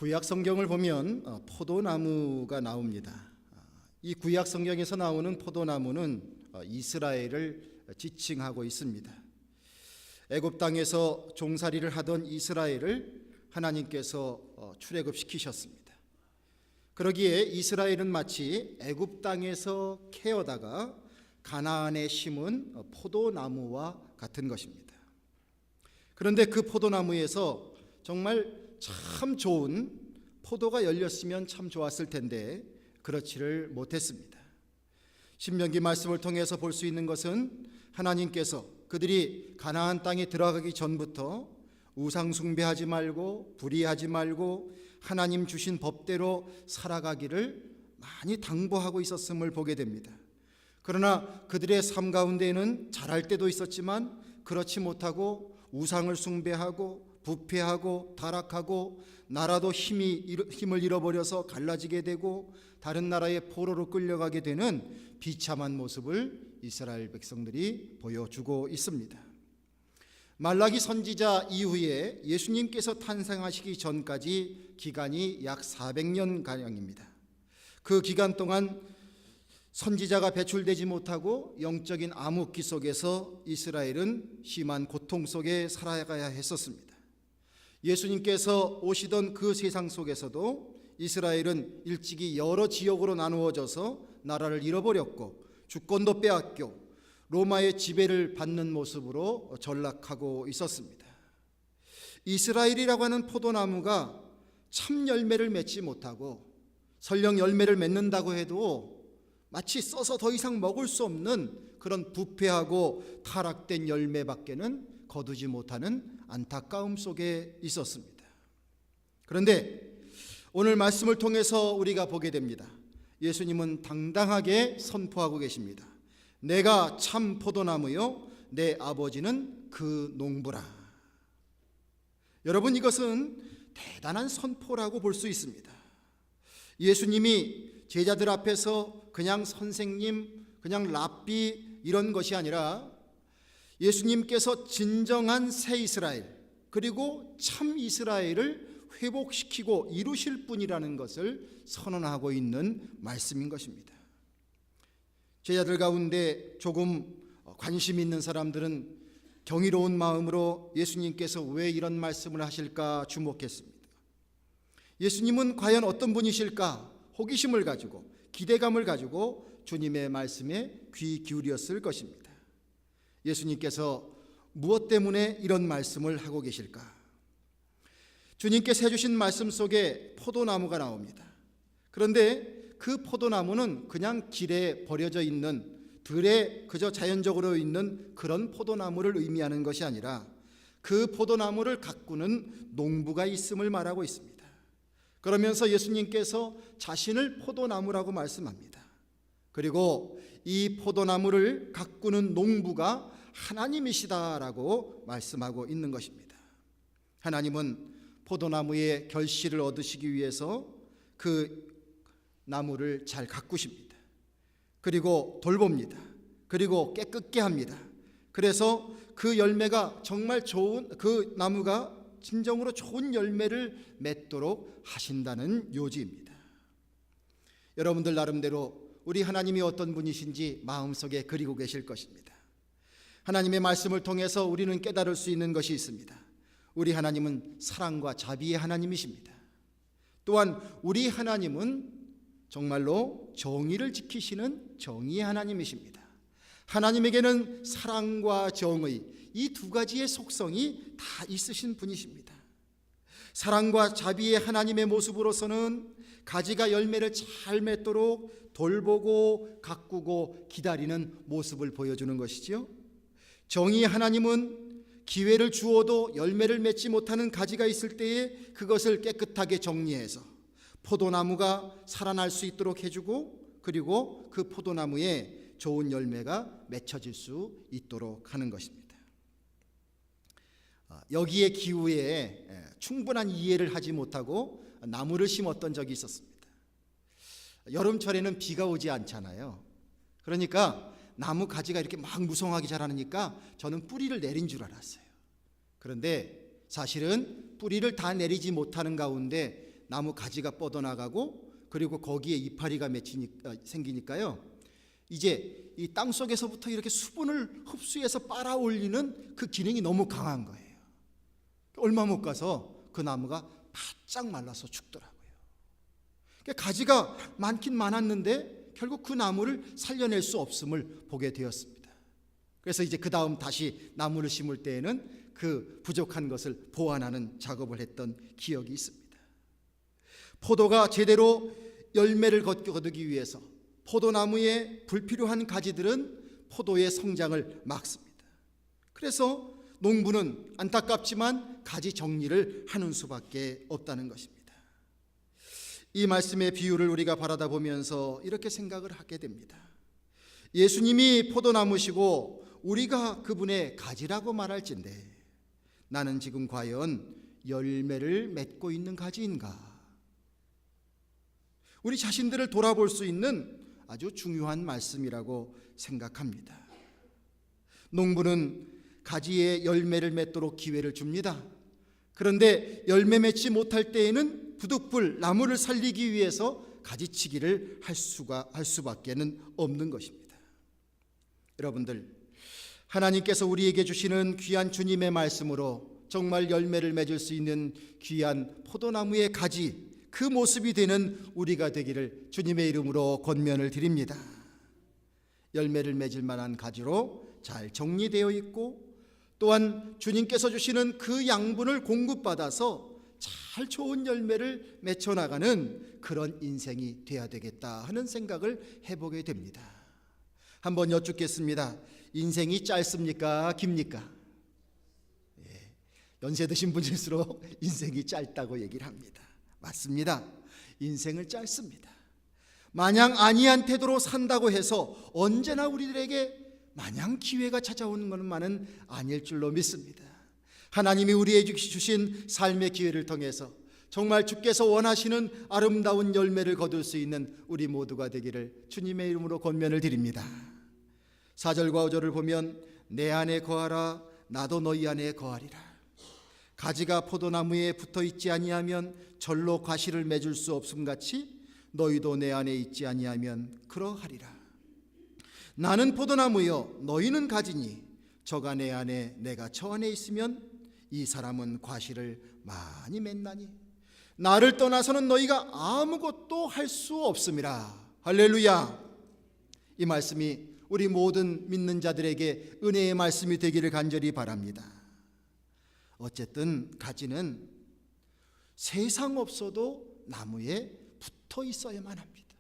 구약 성경을 보면 포도나무가 나옵니다. 이 구약 성경에서 나오는 포도나무는 이스라엘을 지칭하고 있습니다. 애굽 땅에서 종살이를 하던 이스라엘을 하나님께서 출애굽시키셨습니다. 그러기에 이스라엘은 마치 애굽 땅에서 캐어다가 가나안에 심은 포도나무와 같은 것입니다. 그런데 그 포도나무에서 정말 참 좋은 포도가 열렸으면 참 좋았을 텐데 그렇지를 못했습니다. 신명기 말씀을 통해서 볼 수 있는 것은 하나님께서 그들이 가나안 땅에 들어가기 전부터 우상 숭배하지 말고 불의하지 말고 하나님 주신 법대로 살아가기를 많이 당부하고 있었음을 보게 됩니다. 그러나 그들의 삶 가운데에는 잘할 때도 있었지만 그렇지 못하고 우상을 숭배하고 부패하고 타락하고 나라도 힘을 잃어버려서 갈라지게 되고 다른 나라의 포로로 끌려가게 되는 비참한 모습을 이스라엘 백성들이 보여주고 있습니다. 말라기 선지자 이후에 예수님께서 탄생하시기 전까지 기간이 약 400년가량입니다. 그 기간 동안 선지자가 배출되지 못하고 영적인 암흑기 속에서 이스라엘은 심한 고통 속에 살아가야 했었습니다. 예수님께서 오시던 그 세상 속에서도 이스라엘은 일찍이 여러 지역으로 나누어져서 나라를 잃어버렸고 주권도 빼앗겨 로마의 지배를 받는 모습으로 전락하고 있었습니다. 이스라엘이라고 하는 포도나무가 참 열매를 맺지 못하고 설령 열매를 맺는다고 해도 마치 써서 더 이상 먹을 수 없는 그런 부패하고 타락된 열매밖에는 거두지 못하는 안타까움 속에 있었습니다. 그런데 오늘 말씀을 통해서 우리가 보게 됩니다. 예수님은 당당하게 선포하고 계십니다. 내가 참 포도나무요 내 아버지는 그 농부라. 여러분, 이것은 대단한 선포라고 볼 수 있습니다. 예수님이 제자들 앞에서 그냥 선생님, 그냥 랍비 이런 것이 아니라 예수님께서 진정한 새 이스라엘 그리고 참 이스라엘을 회복시키고 이루실 분이라는 것을 선언하고 있는 말씀인 것입니다. 제자들 가운데 조금 관심 있는 사람들은 경이로운 마음으로 예수님께서 왜 이런 말씀을 하실까 주목했습니다. 예수님은 과연 어떤 분이실까 호기심을 가지고 기대감을 가지고 주님의 말씀에 귀 기울였을 것입니다. 예수님께서 무엇 때문에 이런 말씀을 하고 계실까? 주님께서 해주신 말씀 속에 포도나무가 나옵니다. 그런데 그 포도나무는 그냥 길에 버려져 있는 들에 그저 자연적으로 있는 그런 포도나무를 의미하는 것이 아니라 그 포도나무를 가꾸는 농부가 있음을 말하고 있습니다. 그러면서 예수님께서 자신을 포도나무라고 말씀합니다. 그리고 이 포도나무를 가꾸는 농부가 하나님이시다라고 말씀하고 있는 것입니다. 하나님은 포도나무의 결실을 얻으시기 위해서 그 나무를 잘 가꾸십니다. 그리고 돌봅니다. 그리고 깨끗게 합니다. 그래서 그 열매가 정말 좋은 그 나무가 진정으로 좋은 열매를 맺도록 하신다는 요지입니다. 여러분들 나름대로 우리 하나님이 어떤 분이신지 마음속에 그리고 계실 것입니다. 하나님의 말씀을 통해서 우리는 깨달을 수 있는 것이 있습니다. 우리 하나님은 사랑과 자비의 하나님이십니다. 또한 우리 하나님은 정말로 정의를 지키시는 정의의 하나님이십니다. 하나님에게는 사랑과 정의 이 두 가지의 속성이 다 있으신 분이십니다. 사랑과 자비의 하나님의 모습으로서는 가지가 열매를 잘 맺도록 돌보고 가꾸고 기다리는 모습을 보여주는 것이지요. 정의의 하나님은 기회를 주어도 열매를 맺지 못하는 가지가 있을 때에 그것을 깨끗하게 정리해서 포도나무가 살아날 수 있도록 해주고 그리고 그 포도나무에 좋은 열매가 맺혀질 수 있도록 하는 것입니다. 여기에 기후에 충분한 이해를 하지 못하고 나무를 심었던 적이 있었습니다. 여름철에는 비가 오지 않잖아요. 그러니까 나무 가지가 이렇게 막 무성하게 자라니까 저는 뿌리를 내린 줄 알았어요. 그런데 사실은 뿌리를 다 내리지 못하는 가운데 나무 가지가 뻗어나가고 그리고 거기에 이파리가 생기니까요. 이제 이 땅 속에서부터 이렇게 수분을 흡수해서 빨아올리는 그 기능이 너무 강한 거예요. 얼마 못 가서 그 나무가 바짝 말라서 죽더라고요. 가지가 많긴 많았는데 결국 그 나무를 살려낼 수 없음을 보게 되었습니다. 그래서 이제 그 다음 다시 나무를 심을 때에는 그 부족한 것을 보완하는 작업을 했던 기억이 있습니다. 포도가 제대로 열매를 거두기 위해서 포도나무의 불필요한 가지들은 포도의 성장을 막습니다. 그래서 농부는 안타깝지만 가지 정리를 하는 수밖에 없다는 것입니다. 이 말씀의 비유를 우리가 바라다 보면서 이렇게 생각을 하게 됩니다. 예수님이 포도나무시고 우리가 그분의 가지라고 말할진대 나는 지금 과연 열매를 맺고 있는 가지인가? 우리 자신들을 돌아볼 수 있는 아주 중요한 말씀이라고 생각합니다. 농부는 가지에 열매를 맺도록 기회를 줍니다. 그런데 열매 맺지 못할 때에는 부득불 나무를 살리기 위해서 가지치기를 할 수밖에는 없는 것입니다. 여러분들, 하나님께서 우리에게 주시는 귀한 주님의 말씀으로 정말 열매를 맺을 수 있는 귀한 포도나무의 가지, 그 모습이 되는 우리가 되기를 주님의 이름으로 권면을 드립니다. 열매를 맺을 만한 가지로 잘 정리되어 있고 또한 주님께서 주시는 그 양분을 공급받아서 잘 좋은 열매를 맺혀나가는 그런 인생이 돼야 되겠다 하는 생각을 해보게 됩니다. 한번 여쭙겠습니다. 인생이 짧습니까? 깁니까? 연세 드신 분일수록 인생이 짧다고 얘기를 합니다. 맞습니다. 인생을 짧습니다. 마냥 안이한 태도로 산다고 해서 언제나 우리들에게 마냥 기회가 찾아오는 것만은 아닐 줄로 믿습니다. 하나님이 우리에게 주신 삶의 기회를 통해서 정말 주께서 원하시는 아름다운 열매를 거둘 수 있는 우리 모두가 되기를 주님의 이름으로 권면을 드립니다. 4절과 5절을 보면 내 안에 거하라 나도 너희 안에 거하리라. 가지가 포도나무에 붙어 있지 아니하면 절로 과실을 맺을 수 없음같이 너희도 내 안에 있지 아니하면 그러하리라. 나는 포도나무요 너희는 가지니 저가 내 안에 내가 저 안에 있으면 이 사람은 과실을 많이 맺나니 나를 떠나서는 너희가 아무것도 할 수 없음이라. 할렐루야. 이 말씀이 우리 모든 믿는 자들에게 은혜의 말씀이 되기를 간절히 바랍니다. 어쨌든 가지는 세상 없어도 나무에 붙어 있어야만 합니다.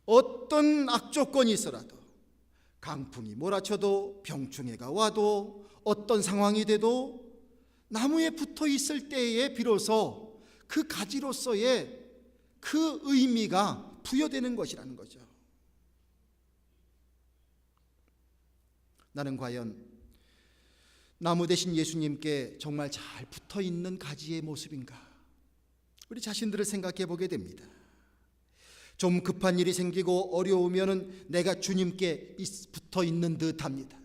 어떤 악조건이 있어라도 강풍이 몰아쳐도 병충해가 와도 어떤 상황이 돼도 나무에 붙어 있을 때에 비로소 그 가지로서의 그 의미가 부여되는 것이라는 거죠. 나는 과연 나무 대신 예수님께 정말 잘 붙어 있는 가지의 모습인가? 우리 자신들을 생각해 보게 됩니다. 좀 급한 일이 생기고 어려우면은 내가 주님께 붙어 있는 듯합니다.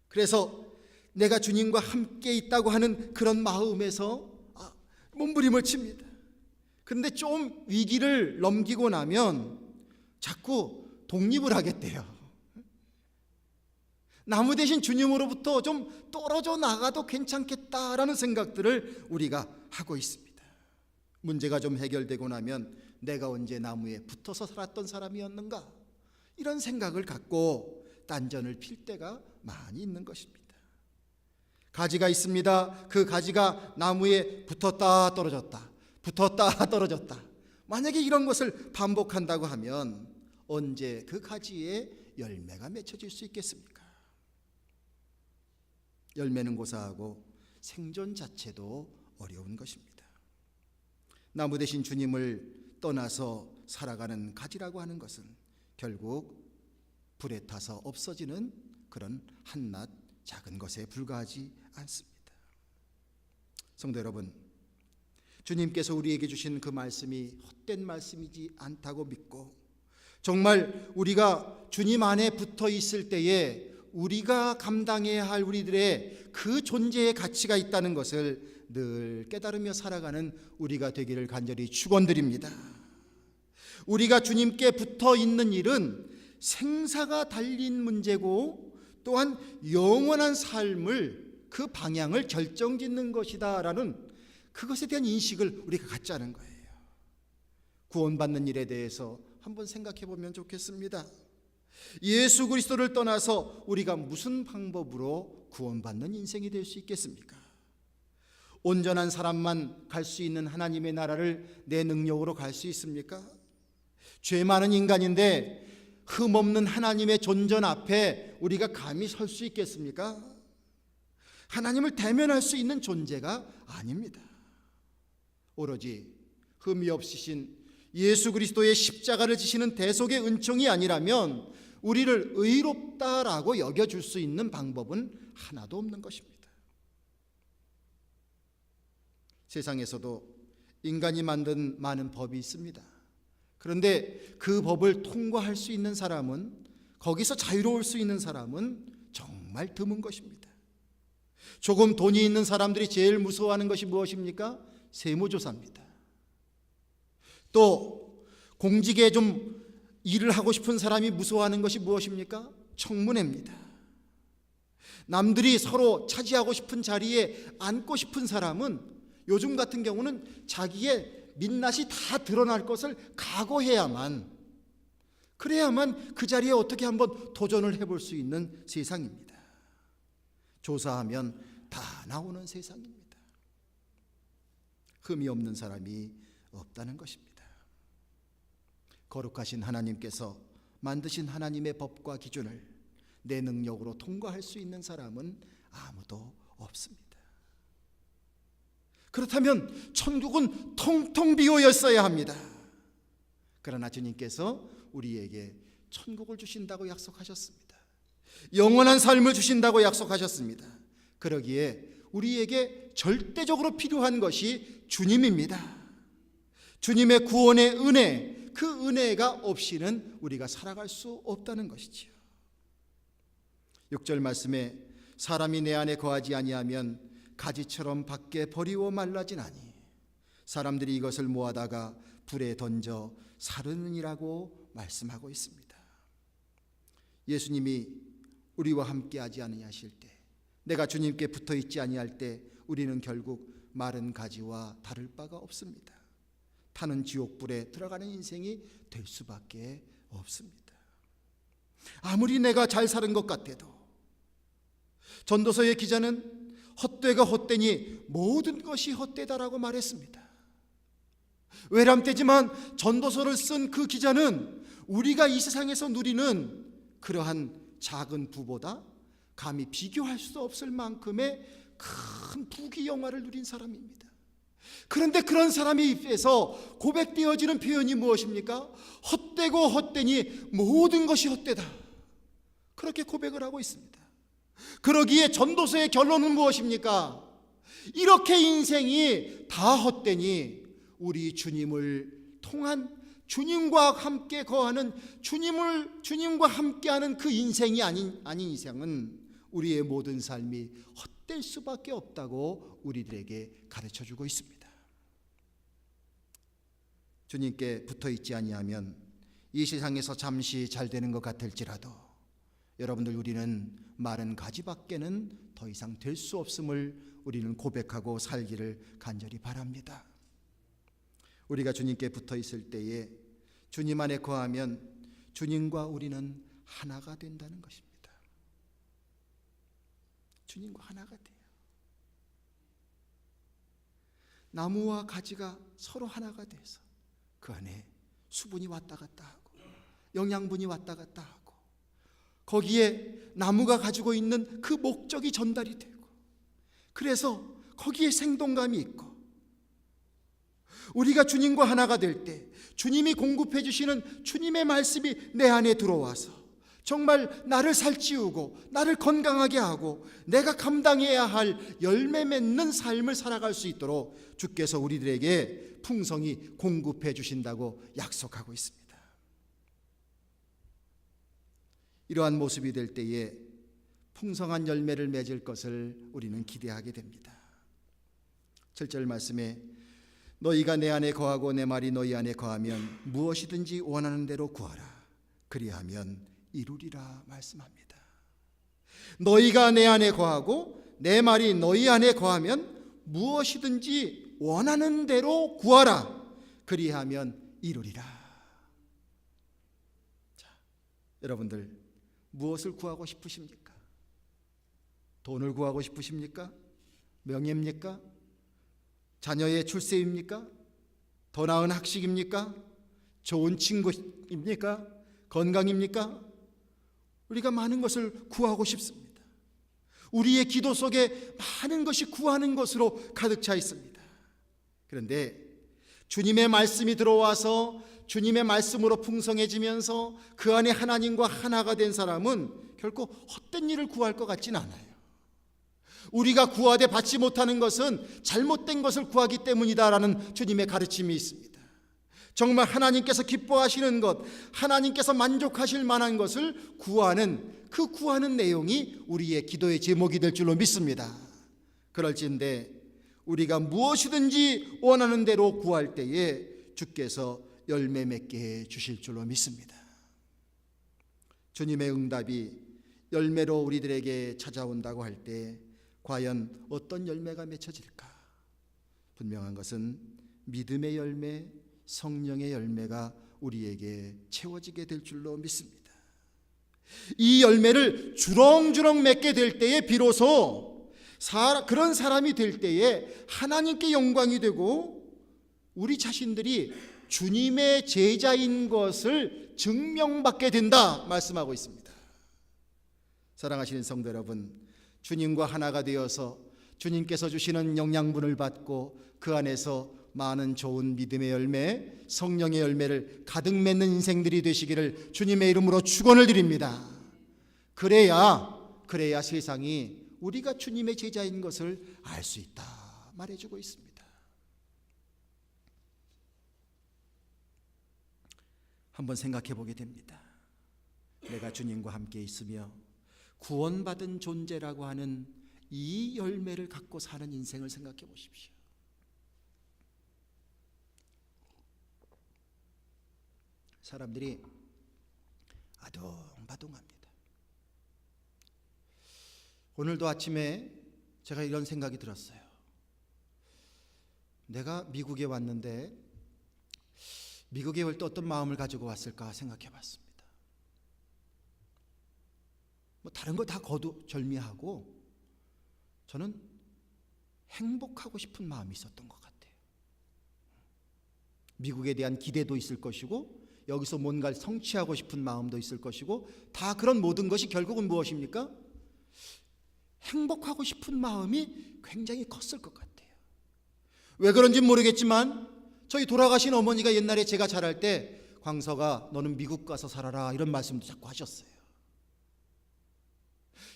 그래서 내가 주님과 함께 있다고 하는 그런 마음에서 몸부림을 칩니다. 그런데 좀 위기를 넘기고 나면 자꾸 독립을 하겠대요. 나무 대신 주님으로부터 좀 떨어져 나가도 괜찮겠다라는 생각들을 우리가 하고 있습니다. 문제가 좀 해결되고 나면 내가 언제 나무에 붙어서 살았던 사람이었는가? 이런 생각을 갖고 딴전을 필 때가 많이 있는 것입니다. 가지가 있습니다. 그 가지가 나무에 붙었다 떨어졌다, 붙었다 떨어졌다. 만약에 이런 것을 반복한다고 하면 언제 그 가지에 열매가 맺혀질 수 있겠습니까? 열매는 고사하고 생존 자체도 어려운 것입니다. 나무 대신 주님을 떠나서 살아가는 가지라고 하는 것은 결국 불에 타서 없어지는 그런 한낱 작은 것에 불과하지 않습니다. 성도 여러분, 주님께서 우리에게 주신 그 말씀이 헛된 말씀이지 않다고 믿고 정말 우리가 주님 안에 붙어 있을 때에 우리가 감당해야 할 우리들의 그 존재의 가치가 있다는 것을 늘 깨달으며 살아가는 우리가 되기를 간절히 축원드립니다. 우리가 주님께 붙어 있는 일은 생사가 달린 문제고 또한 영원한 삶을 그 방향을 결정짓는 것이다라는 그것에 대한 인식을 우리가 갖지 않은 거예요. 구원받는 일에 대해서 한번 생각해 보면 좋겠습니다. 예수 그리스도를 떠나서 우리가 무슨 방법으로 구원받는 인생이 될 수 있겠습니까? 온전한 사람만 갈 수 있는 하나님의 나라를 내 능력으로 갈 수 있습니까? 죄 많은 인간인데 흠없는 하나님의 존전 앞에 우리가 감히 설 수 있겠습니까? 하나님을 대면할 수 있는 존재가 아닙니다. 오로지 흠이 없으신 예수 그리스도의 십자가를 지시는 대속의 은총이 아니라면 우리를 의롭다라고 여겨줄 수 있는 방법은 하나도 없는 것입니다. 세상에서도 인간이 만든 많은 법이 있습니다. 그런데 그 법을 통과할 수 있는 사람은, 거기서 자유로울 수 있는 사람은 정말 드문 것입니다. 조금 돈이 있는 사람들이 제일 무서워하는 것이 무엇입니까? 세무조사입니다. 또 공직에 좀 일을 하고 싶은 사람이 무서워하는 것이 무엇입니까? 청문회입니다. 남들이 서로 차지하고 싶은 자리에 앉고 싶은 사람은 요즘 같은 경우는 자기의 민낯이 다 드러날 것을 각오해야만, 그래야만 그 자리에 어떻게 한번 도전을 해볼 수 있는 세상입니다. 조사하면 다 나오는 세상입니다. 흠이 없는 사람이 없다는 것입니다. 거룩하신 하나님께서 만드신 하나님의 법과 기준을 내 능력으로 통과할 수 있는 사람은 아무도 없습니다. 그렇다면 천국은 텅텅 비어있어야 합니다. 그러나 주님께서 우리에게 천국을 주신다고 약속하셨습니다. 영원한 삶을 주신다고 약속하셨습니다. 그러기에 우리에게 절대적으로 필요한 것이 주님입니다. 주님의 구원의 은혜, 그 은혜가 없이는 우리가 살아갈 수 없다는 것이지요. 6절 말씀에 사람이 내 안에 거하지 아니하면 가지처럼 밖에 버리고 말라지나니 사람들이 이것을 모아다가 불에 던져 사르느니라고 말씀하고 있습니다. 예수님이 우리와 함께 하지 아니하실 때, 내가 주님께 붙어 있지 아니할 때 우리는 결국 마른 가지와 다를 바가 없습니다. 타는 지옥불에 들어가는 인생이 될 수밖에 없습니다. 아무리 내가 잘 사는 것 같아도, 전도서의 기자는 헛되가 헛되니 모든 것이 헛되다라고 말했습니다. 외람되지만 전도서를 쓴 그 기자는 우리가 이 세상에서 누리는 그러한 작은 부보다 감히 비교할 수 없을 만큼의 큰 부귀영화를 누린 사람입니다. 그런데 그런 사람의 입에서 고백되어지는 표현이 무엇입니까? 헛되고 헛되니 모든 것이 헛되다, 그렇게 고백을 하고 있습니다. 그러기에 전도서의 결론은 무엇입니까? 이렇게 인생이 다 헛되니 우리 주님을 통한, 주님과 함께 거하는, 주님과 함께하는 그 인생이 아닌 이상은 우리의 모든 삶이 헛될 수밖에 없다고 우리들에게 가르쳐주고 있습니다. 주님께 붙어있지 아니하면 이 세상에서 잠시 잘 되는 것 같을지라도 여러분들, 우리는 마른 가지밖에는 더 이상 될 수 없음을 우리는 고백하고 살기를 간절히 바랍니다. 우리가 주님께 붙어있을 때에 주님 안에 거하면 주님과 우리는 하나가 된다는 것입니다. 주님과 하나가 돼요. 나무와 가지가 서로 하나가 돼서 그 안에 수분이 왔다 갔다 하고 영양분이 왔다 갔다 하고 거기에 나무가 가지고 있는 그 목적이 전달이 되고, 그래서 거기에 생동감이 있고, 우리가 주님과 하나가 될 때 주님이 공급해 주시는 주님의 말씀이 내 안에 들어와서 정말 나를 살찌우고 나를 건강하게 하고 내가 감당해야 할 열매 맺는 삶을 살아갈 수 있도록 주께서 우리들에게 풍성히 공급해 주신다고 약속하고 있습니다. 이러한 모습이 될 때에 풍성한 열매를 맺을 것을 우리는 기대하게 됩니다. 7절 말씀에 너희가 내 안에 거하고 내 말이 너희 안에 거하면 무엇이든지 원하는 대로 구하라 그리하면 이루리라 말씀합니다. 너희가 내 안에 거하고 내 말이 너희 안에 거하면 무엇이든지 원하는 대로 구하라 그리하면 이루리라. 자, 여러분들 무엇을 구하고 싶으십니까? 돈을 구하고 싶으십니까? 명예입니까? 자녀의 출세입니까? 더 나은 학식입니까? 좋은 친구입니까? 건강입니까? 우리가 많은 것을 구하고 싶습니다. 우리의 기도 속에 많은 것이 구하는 것으로 가득 차 있습니다. 그런데 주님의 말씀이 들어와서 주님의 말씀으로 풍성해지면서 그 안에 하나님과 하나가 된 사람은 결코 헛된 일을 구할 것 같지는 않아요. 우리가 구하되 받지 못하는 것은 잘못된 것을 구하기 때문이다라는 주님의 가르침이 있습니다. 정말 하나님께서 기뻐하시는 것, 하나님께서 만족하실 만한 것을 구하는 그 구하는 내용이 우리의 기도의 제목이 될 줄로 믿습니다. 그럴진데 우리가 무엇이든지 원하는 대로 구할 때에 주께서 열매 맺게 해 주실 줄로 믿습니다. 주님의 응답이 열매로 우리들에게 찾아온다고 할 때 과연 어떤 열매가 맺혀질까? 분명한 것은 믿음의 열매, 성령의 열매가 우리에게 채워지게 될 줄로 믿습니다. 이 열매를 주렁주렁 맺게 될 때에 비로소 그런 사람이 될 때에 하나님께 영광이 되고 우리 자신들이 주님의 제자인 것을 증명받게 된다 말씀하고 있습니다. 사랑하시는 성도 여러분, 주님과 하나가 되어서 주님께서 주시는 영양분을 받고 그 안에서 많은 좋은 믿음의 열매, 성령의 열매를 가득 맺는 인생들이 되시기를 주님의 이름으로 축원을 드립니다. 그래야 세상이 우리가 주님의 제자인 것을 알 수 있다 말해주고 있습니다. 한번 생각해 보게 됩니다. 내가 주님과 함께 있으며 구원받은 존재라고 하는 이 열매를 갖고 사는 인생을 생각해 보십시오. 사람들이 아둥바둥합니다. 오늘도 아침에 제가 이런 생각이 들었어요. 내가 미국에 왔는데 미국에 올 때 어떤 마음을 가지고 왔을까 생각해 봤습니다. 다른 거 다 거두절미하고 저는 행복하고 싶은 마음이 있었던 것 같아요. 미국에 대한 기대도 있을 것이고 여기서 뭔가를 성취하고 싶은 마음도 있을 것이고 다 그런 모든 것이 결국은 무엇입니까? 행복하고 싶은 마음이 굉장히 컸을 것 같아요. 왜 그런지 모르겠지만 저희 돌아가신 어머니가 옛날에 제가 자랄 때 광서가 너는 미국 가서 살아라 이런 말씀도 자꾸 하셨어요.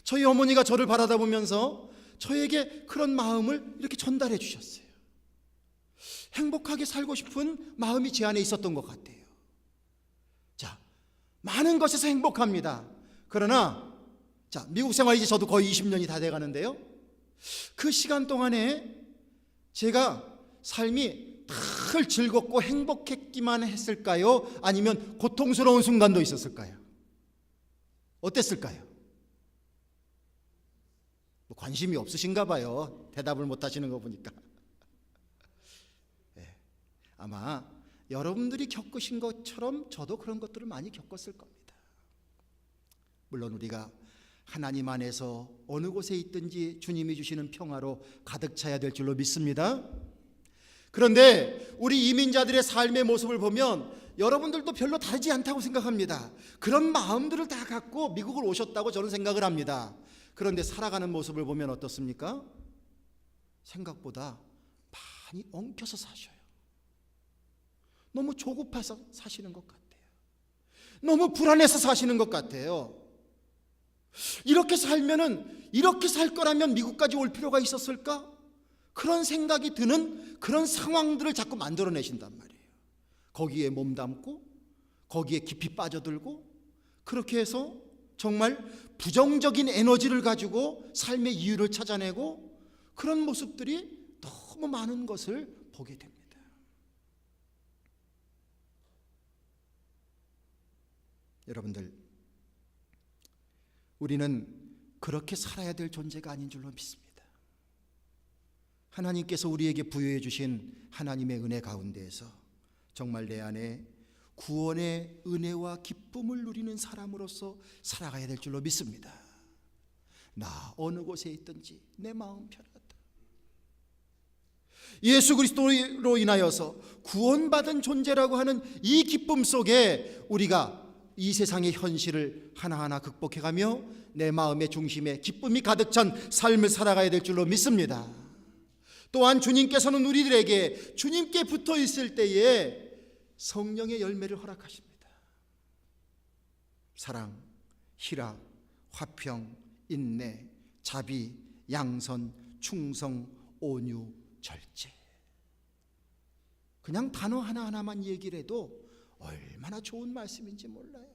저희 어머니가 저를 바라다 보면서 저에게 그런 마음을 이렇게 전달해 주셨어요. 행복하게 살고 싶은 마음이 제 안에 있었던 것 같아요. 자, 많은 것에서 행복합니다. 그러나 미국 생활 이제 저도 거의 20년이 다 돼가는데요. 그 시간 동안에 제가 삶이 늘 즐겁고 행복했기만 했을까요? 아니면 고통스러운 순간도 있었을까요? 어땠을까요? 관심이 없으신가 봐요. 대답을 못 하시는 거 보니까. 네, 아마 여러분들이 겪으신 것처럼 저도 그런 것들을 많이 겪었을 겁니다. 물론 우리가 하나님 안에서 어느 곳에 있든지 주님이 주시는 평화로 가득 차야 될 줄로 믿습니다. 그런데 우리 이민자들의 삶의 모습을 보면 여러분들도 별로 다르지 않다고 생각합니다. 그런 마음들을 다 갖고 미국을 오셨다고 저는 생각을 합니다. 그런데 살아가는 모습을 보면 어떻습니까? 생각보다 많이 엉켜서 사셔요. 너무 조급해서 사시는 것 같아요. 너무 불안해서 사시는 것 같아요. 이렇게 살면은, 이렇게 살 거라면 미국까지 올 필요가 있었을까? 그런 생각이 드는 그런 상황들을 자꾸 만들어내신단 말이에요. 거기에 몸담고 거기에 깊이 빠져들고 그렇게 해서 정말 부정적인 에너지를 가지고 삶의 이유를 찾아내고 그런 모습들이 너무 많은 것을 보게 됩니다. 여러분들, 우리는 그렇게 살아야 될 존재가 아닌 줄로 믿습니다. 하나님께서 우리에게 부여해 주신 하나님의 은혜 가운데에서 정말 내 안에 구원의 은혜와 기쁨을 누리는 사람으로서 살아가야 될 줄로 믿습니다. 나 어느 곳에 있든지 내 마음 편하다. 예수 그리스도로 인하여서 구원받은 존재라고 하는 이 기쁨 속에 우리가 이 세상의 현실을 하나하나 극복해가며 내 마음의 중심에 기쁨이 가득 찬 삶을 살아가야 될 줄로 믿습니다. 또한 주님께서는 우리들에게 주님께 붙어 있을 때에 성령의 열매를 허락하십니다. 사랑, 희락, 화평, 인내, 자비, 양선, 충성, 온유, 절제. 그냥 단어 하나하나만 얘기를 해도 얼마나 좋은 말씀인지 몰라요.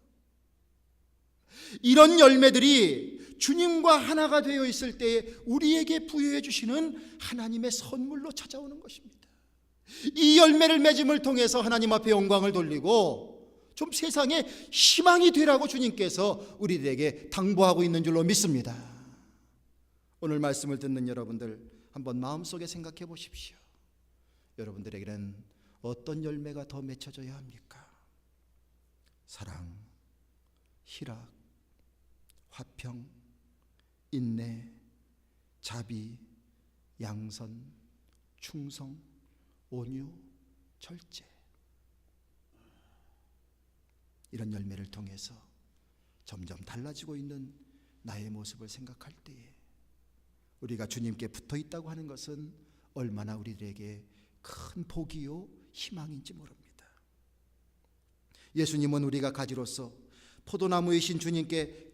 이런 열매들이 주님과 하나가 되어 있을 때에 우리에게 부여해 주시는 하나님의 선물로 찾아오는 것입니다. 이 열매를 맺음을 통해서 하나님 앞에 영광을 돌리고 좀 세상에 희망이 되라고 주님께서 우리들에게 당부하고 있는 줄로 믿습니다. 오늘 말씀을 듣는 여러분들 한번 마음속에 생각해 보십시오. 여러분들에게는 어떤 열매가 더 맺혀져야 합니까? 사랑, 희락, 화평, 인내, 자비, 양선, 충성, 온유, 절제. 이런 열매를 통해서 점점 달라지고 있는 나의 모습을 생각할 때에 우리가 주님께 붙어 있다고 하는 것은 얼마나 우리들에게 큰 복이요 희망인지 모릅니다. 예수님은 우리가 가지로서 포도나무이신 주님께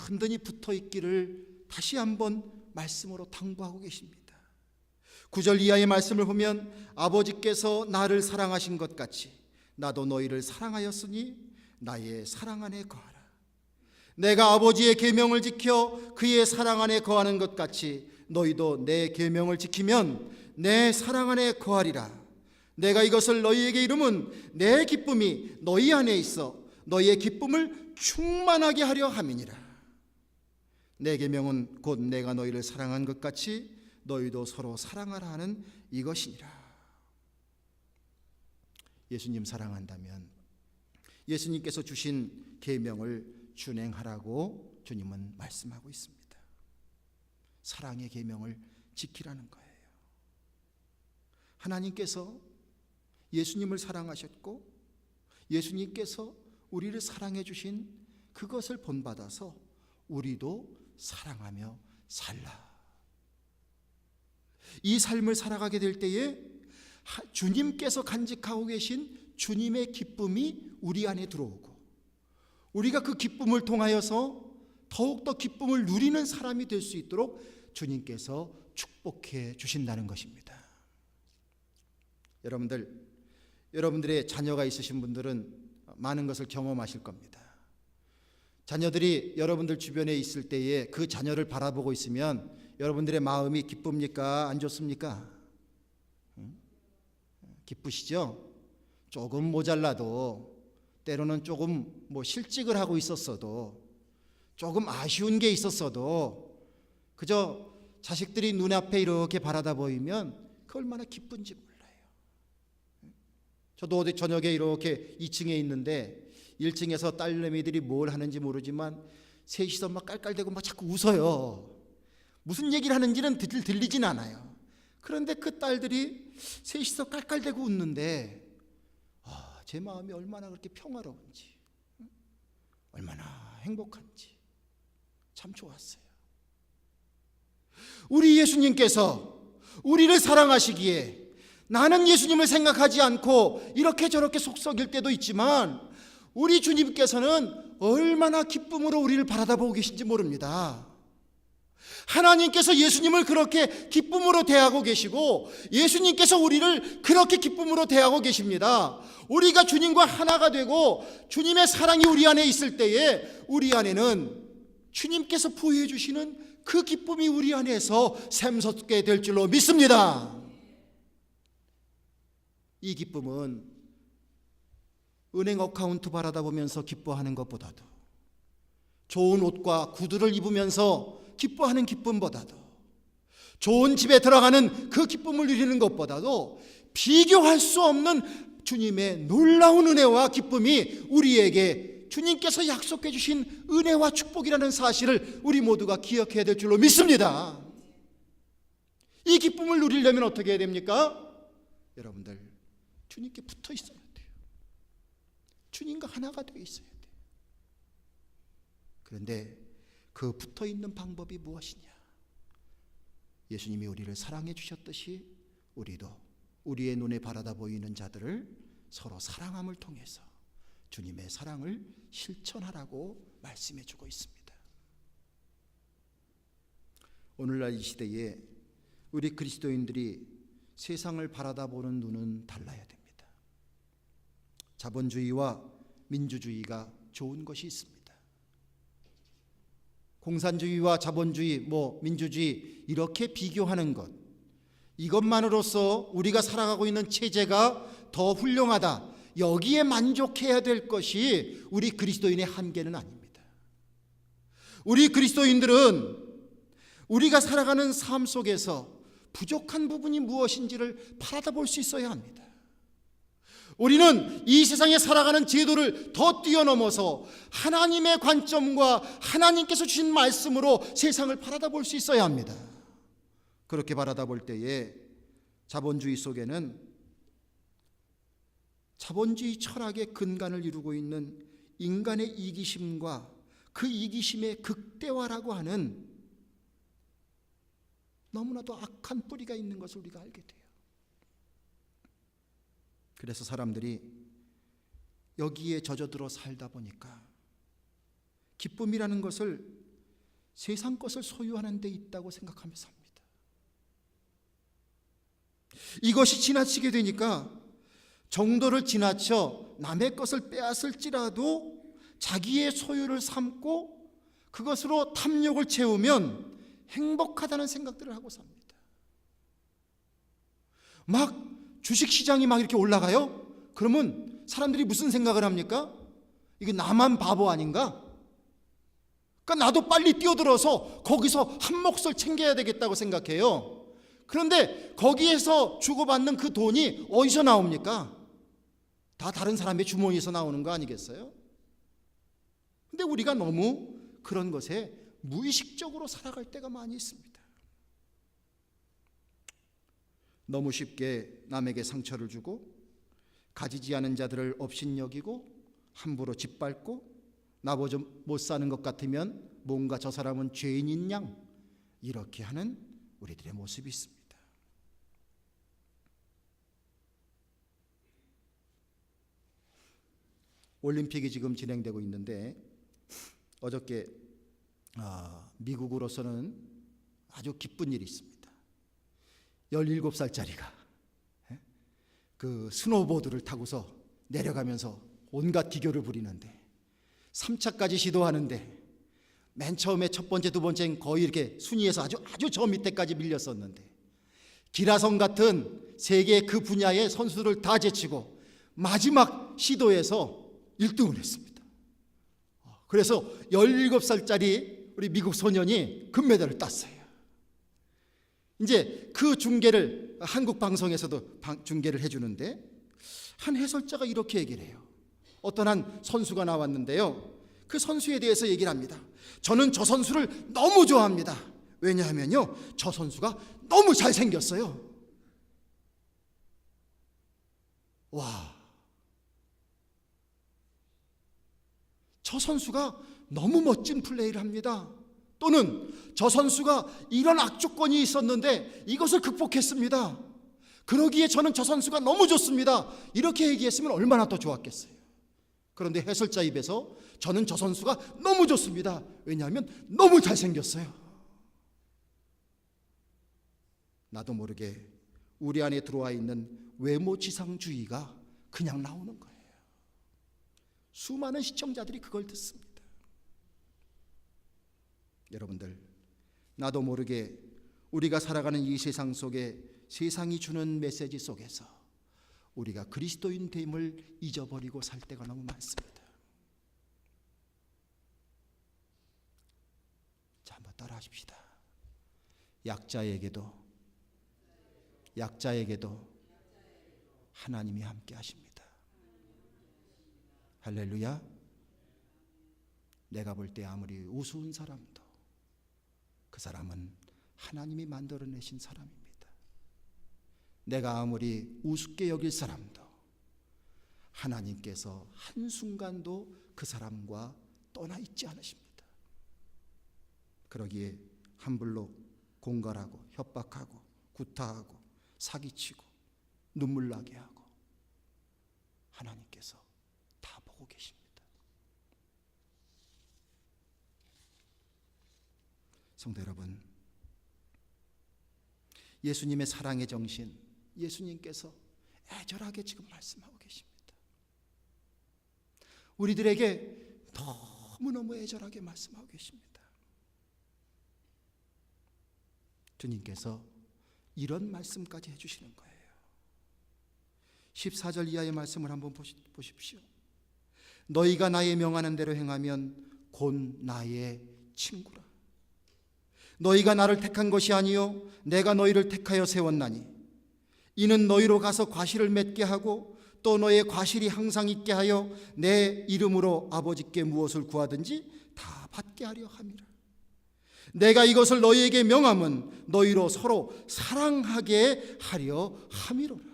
든든히 붙어 있기를 다시 한번 말씀으로 당부하고 계십니다. 9절 이하의 말씀을 보면 아버지께서 나를 사랑하신 것 같이 나도 너희를 사랑하였으니 나의 사랑 안에 거하라. 내가 아버지의 계명을 지켜 그의 사랑 안에 거하는 것 같이 너희도 내 계명을 지키면 내 사랑 안에 거하리라. 내가 이것을 너희에게 이름은 내 기쁨이 너희 안에 있어 너희의 기쁨을 충만하게 하려 함이니라. 내 계명은 곧 내가 너희를 사랑한 것 같이 너희도 서로 사랑하라 하는 이것이니라. 예수님 사랑한다면 예수님께서 주신 계명을 준행하라고 주님은 말씀하고 있습니다. 사랑의 계명을 지키라는 거예요. 하나님께서 예수님을 사랑하셨고 예수님께서 우리를 사랑해 주신 그것을 본받아서 우리도 사랑하며 살라. 이 삶을 살아가게 될 때에 주님께서 간직하고 계신 주님의 기쁨이 우리 안에 들어오고 우리가 그 기쁨을 통하여서 더욱더 기쁨을 누리는 사람이 될 수 있도록 주님께서 축복해 주신다는 것입니다. 여러분들의 자녀가 있으신 분들은 많은 것을 경험하실 겁니다. 자녀들이 여러분들 주변에 있을 때에 그 자녀를 바라보고 있으면 여러분들의 마음이 기쁩니까? 안 좋습니까? 기쁘시죠? 조금 모자라도 때로는 조금 실직을 하고 있었어도 조금 아쉬운 게 있었어도 그저 자식들이 눈앞에 이렇게 바라다 보이면 그 얼마나 기쁜지 몰라요. 저도 어제 저녁에 이렇게 2층에 있는데 1층에서 딸내미들이 뭘 하는지 모르지만 셋이서 막 깔깔대고 막 자꾸 웃어요. 무슨 얘기를 하는지는 들리진 않아요. 그런데 그 딸들이 셋이서 깔깔대고 웃는데 제 마음이 얼마나 그렇게 평화로운지 얼마나 행복한지 참 좋았어요. 우리 예수님께서 우리를 사랑하시기에 나는 예수님을 생각하지 않고 이렇게 저렇게 속 썩일 때도 있지만 우리 주님께서는 얼마나 기쁨으로 우리를 바라다보고 계신지 모릅니다. 하나님께서 예수님을 그렇게 기쁨으로 대하고 계시고 예수님께서 우리를 그렇게 기쁨으로 대하고 계십니다. 우리가 주님과 하나가 되고 주님의 사랑이 우리 안에 있을 때에 우리 안에는 주님께서 부여해 주시는 그 기쁨이 우리 안에서 샘솟게 될 줄로 믿습니다. 이 기쁨은 은행 어카운트 바라다보면서 기뻐하는 것보다도, 좋은 옷과 구두를 입으면서 기뻐하는 기쁨보다도, 좋은 집에 들어가는 그 기쁨을 누리는 것보다도 비교할 수 없는 주님의 놀라운 은혜와 기쁨이 우리에게 주님께서 약속해 주신 은혜와 축복이라는 사실을 우리 모두가 기억해야 될 줄로 믿습니다. 이 기쁨을 누리려면 어떻게 해야 됩니까? 여러분들, 주님께 붙어 있어야 돼요. 주님과 하나가 되어 있어야 돼요. 그런데 그 붙어 있는 방법이 무엇이냐? 예수님이 우리를 사랑해 주셨듯이 우리도 우리의 눈에 바라다 보이는 자들을 서로 사랑함을 통해서 주님의 사랑을 실천하라고 말씀해 주고 있습니다. 오늘날 이 시대에 우리 그리스도인들이 세상을 바라다 보는 눈은 달라야 됩니다. 자본주의와 민주주의가 좋은 것이 있습니다. 공산주의와 자본주의, 민주주의 이렇게 비교하는 것, 이것만으로써 우리가 살아가고 있는 체제가 더 훌륭하다, 여기에 만족해야 될 것이 우리 그리스도인의 한계는 아닙니다. 우리 그리스도인들은 우리가 살아가는 삶 속에서 부족한 부분이 무엇인지를 바라볼 수 있어야 합니다. 우리는 이 세상에 살아가는 제도를 더 뛰어넘어서 하나님의 관점과 하나님께서 주신 말씀으로 세상을 바라볼 수 있어야 합니다. 그렇게 바라볼 때에 자본주의 속에는 자본주의 철학의 근간을 이루고 있는 인간의 이기심과 그 이기심의 극대화라고 하는 너무나도 악한 뿌리가 있는 것을 우리가 알게 돼요. 그래서 사람들이 여기에 젖어들어 살다 보니까 기쁨이라는 것을 세상 것을 소유하는 데 있다고 생각하면서 삽니다. 이것이 지나치게 되니까 정도를 지나쳐 남의 것을 빼앗을지라도 자기의 소유를 삼고 그것으로 탐욕을 채우면 행복하다는 생각들을 하고 삽니다. 막 주식시장이 막 이렇게 올라가요? 그러면 사람들이 무슨 생각을 합니까? 이게 나만 바보 아닌가? 그러니까 나도 빨리 뛰어들어서 거기서 한 몫을 챙겨야 되겠다고 생각해요. 그런데 거기에서 주고받는 그 돈이 어디서 나옵니까? 다 다른 사람의 주머니에서 나오는 거 아니겠어요? 근데 우리가 너무 그런 것에 무의식적으로 살아갈 때가 많이 있습니다. 너무 쉽게 남에게 상처를 주고 가지지 않은 자들을 업신여기고 함부로 짓밟고 나보다 못 사는 것 같으면 뭔가 저 사람은 죄인인 양 이렇게 하는 우리들의 모습이 있습니다. 올림픽이 지금 진행되고 있는데 어저께 미국으로서는 아주 기쁜 일이 있습니다. 17살짜리가 그 스노보드를 타고서 내려가면서 온갖 기교를 부리는데 3차까지 시도하는데 맨 처음에 첫 번째, 두 번째는 거의 이렇게 순위에서 아주 저 밑에까지 밀렸었는데 기라성 같은 세계 그 분야의 선수를 다 제치고 마지막 시도에서 1등을 했습니다. 그래서 17살짜리 우리 미국 소년이 금메달을 땄어요. 이제 그 중계를 한국 방송에서도 중계를 해주는데 한 해설자가 이렇게 얘기를 해요. 어떤 한 선수가 나왔는데요, 그 선수에 대해서 얘기를 합니다. 저는 저 선수를 너무 좋아합니다. 왜냐하면요, 저 선수가 너무 잘생겼어요. 와, 저 선수가 너무 멋진 플레이를 합니다. 또는 저 선수가 이런 악조건이 있었는데 이것을 극복했습니다. 그러기에 저는 저 선수가 너무 좋습니다. 이렇게 얘기했으면 얼마나 더 좋았겠어요. 그런데 해설자 입에서 저는 저 선수가 너무 좋습니다. 왜냐하면 너무 잘생겼어요. 나도 모르게 우리 안에 들어와 있는 외모지상주의가 그냥 나오는 거예요. 수많은 시청자들이 그걸 듣습니다. 여러분들, 나도 모르게 우리가 살아가는 이 세상 속에 세상이 주는 메시지 속에서 우리가 그리스도인 됨을 잊어버리고 살 때가 너무 많습니다. 자, 한번 따라하십시다. 약자에게도 하나님이 함께 하십니다. 할렐루야. 내가 볼 때 아무리 우스운 사람도 그 사람은 하나님이 만들어내신 사람입니다. 내가 아무리 우습게 여길 사람도 하나님께서 한순간도 그 사람과 떠나 있지 않으십니다. 그러기에 함부로 공갈하고 협박하고 구타하고 사기치고 눈물 나게 하고 하나님께서 다 보고 계십니다. 성도 여러분, 예수님의 사랑의 정신, 예수님께서 애절하게 지금 말씀하고 계십니다. 우리들에게 너무너무 애절하게 말씀하고 계십니다. 주님께서 이런 말씀까지 해주시는 거예요. 14절 이하의 말씀을 한번 보십시오. 너희가 나의 명하는 대로 행하면 곧 나의 친구라. 너희가 나를 택한 것이 아니요 내가 너희를 택하여 세웠나니 이는 너희로 가서 과실을 맺게 하고 또 너의 과실이 항상 있게 하여 내 이름으로 아버지께 무엇을 구하든지 다 받게 하려 함이라. 내가 이것을 너희에게 명함은 너희로 서로 사랑하게 하려 함이로라.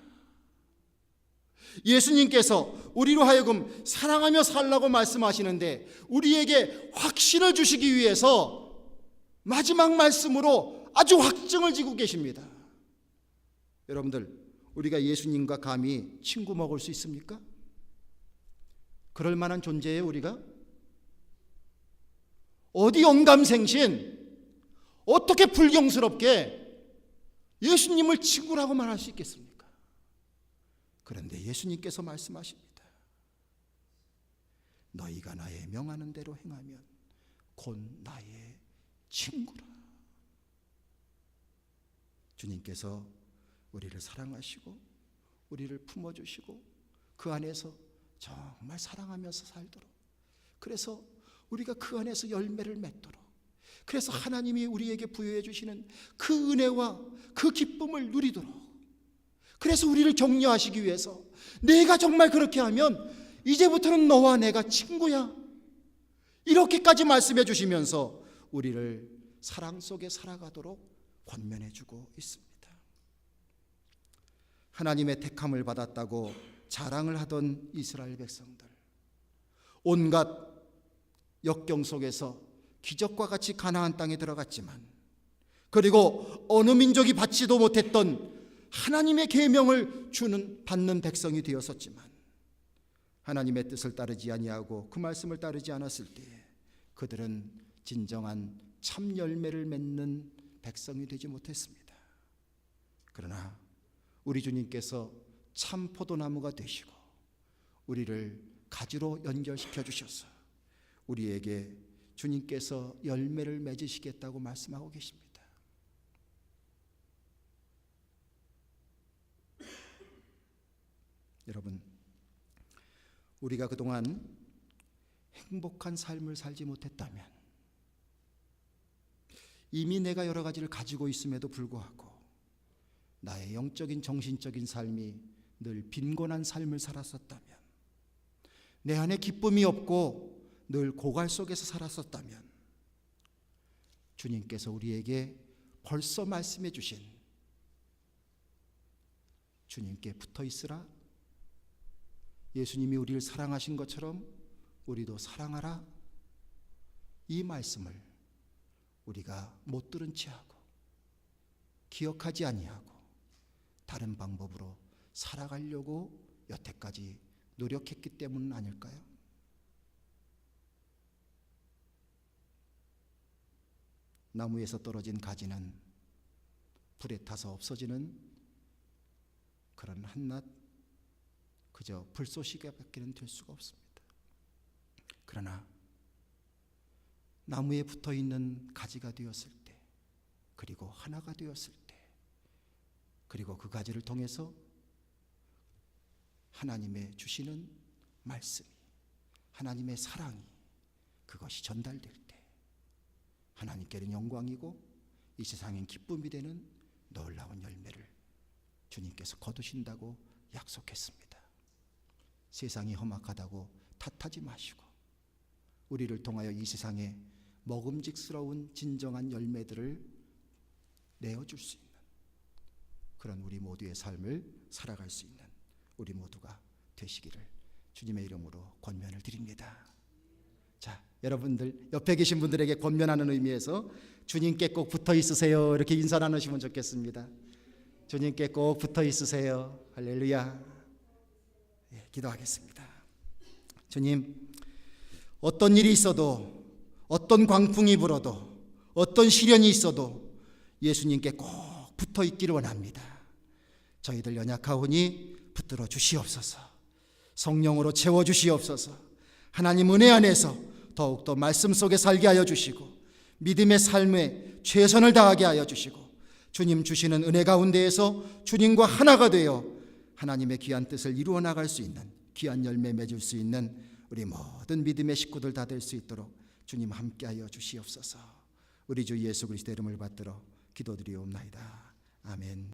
예수님께서 우리로 하여금 사랑하며 살라고 말씀하시는데 우리에게 확신을 주시기 위해서 마지막 말씀으로 아주 확증을 지고 계십니다. 여러분들, 우리가 예수님과 감히 친구 먹을 수 있습니까? 그럴 만한 존재예요, 우리가? 어디 영감생신, 어떻게 불경스럽게 예수님을 친구라고 말할 수 있겠습니까? 그런데 예수님께서 말씀하십니다. 너희가 나의 명하는 대로 행하면 곧 나의 친구라. 주님께서 우리를 사랑하시고 우리를 품어주시고 그 안에서 정말 사랑하면서 살도록, 그래서 우리가 그 안에서 열매를 맺도록, 그래서 하나님이 우리에게 부여해 주시는 그 은혜와 그 기쁨을 누리도록, 그래서 우리를 격려하시기 위해서 내가 정말 그렇게 하면 이제부터는 너와 내가 친구야, 이렇게까지 말씀해 주시면서 우리를 사랑 속에 살아가도록 권면해 주고 있습니다. 하나님의 택함을 받았다고 자랑을 하던 이스라엘 백성들, 온갖 역경 속에서 기적과 같이 가나안 땅에 들어갔지만, 그리고 어느 민족이 받지도 못했던 하나님의 계명을 받는 백성이 되었었지만, 하나님의 뜻을 따르지 아니하고 그 말씀을 따르지 않았을 때에 그들은 진정한 참 열매를 맺는 백성이 되지 못했습니다. 그러나 우리 주님께서 참 포도나무가 되시고 우리를 가지로 연결시켜 주셔서 우리에게 주님께서 열매를 맺으시겠다고 말씀하고 계십니다. 여러분, 우리가 그동안 행복한 삶을 살지 못했다면, 이미 내가 여러 가지를 가지고 있음에도 불구하고 나의 영적인 정신적인 삶이 늘 빈곤한 삶을 살았었다면, 내 안에 기쁨이 없고 늘 고갈 속에서 살았었다면, 주님께서 우리에게 벌써 말씀해 주신 주님께 붙어 있으라, 예수님이 우리를 사랑하신 것처럼 우리도 사랑하라, 이 말씀을 우리가 못 들은 채 하고 기억하지 아니하고 다른 방법으로 살아가려고 여태까지 노력했기 때문은 아닐까요? 나무에서 떨어진 가지는 불에 타서 없어지는 그런 한낱 그저 불쏘시개밖에는 될 수가 없습니다. 그러나 나무에 붙어 있는 가지가 되었을 때, 그리고 하나가 되었을 때, 그리고 그 가지를 통해서 하나님의 주시는 말씀이, 하나님의 사랑이, 그것이 전달될 때 하나님께는 영광이고 이 세상엔 기쁨이 되는 놀라운 열매를 주님께서 거두신다고 약속했습니다. 세상이 험악하다고 탓하지 마시고 우리를 통하여 이 세상에 먹음직스러운 진정한 열매들을 내어줄 수 있는 그런 우리 모두의 삶을 살아갈 수 있는 우리 모두가 되시기를 주님의 이름으로 권면을 드립니다. 자, 여러분들 옆에 계신 분들에게 권면하는 의미에서 주님께 꼭 붙어 있으세요 이렇게 인사 나누시면 좋겠습니다. 주님께 꼭 붙어 있으세요. 할렐루야. 예, 기도하겠습니다. 주님, 어떤 일이 있어도, 어떤 광풍이 불어도, 어떤 시련이 있어도 예수님께 꼭 붙어 있기를 원합니다. 저희들 연약하오니 붙들어 주시옵소서. 성령으로 채워 주시옵소서. 하나님 은혜 안에서 더욱더 말씀 속에 살게 하여 주시고 믿음의 삶에 최선을 다하게 하여 주시고 주님 주시는 은혜 가운데에서 주님과 하나가 되어 하나님의 귀한 뜻을 이루어 나갈 수 있는, 귀한 열매 맺을 수 있는 우리 모든 믿음의 식구들 다 될 수 있도록 주님 함께하여 주시옵소서. 우리 주 예수 그리스도의 이름을 받들어 기도드리옵나이다. 아멘.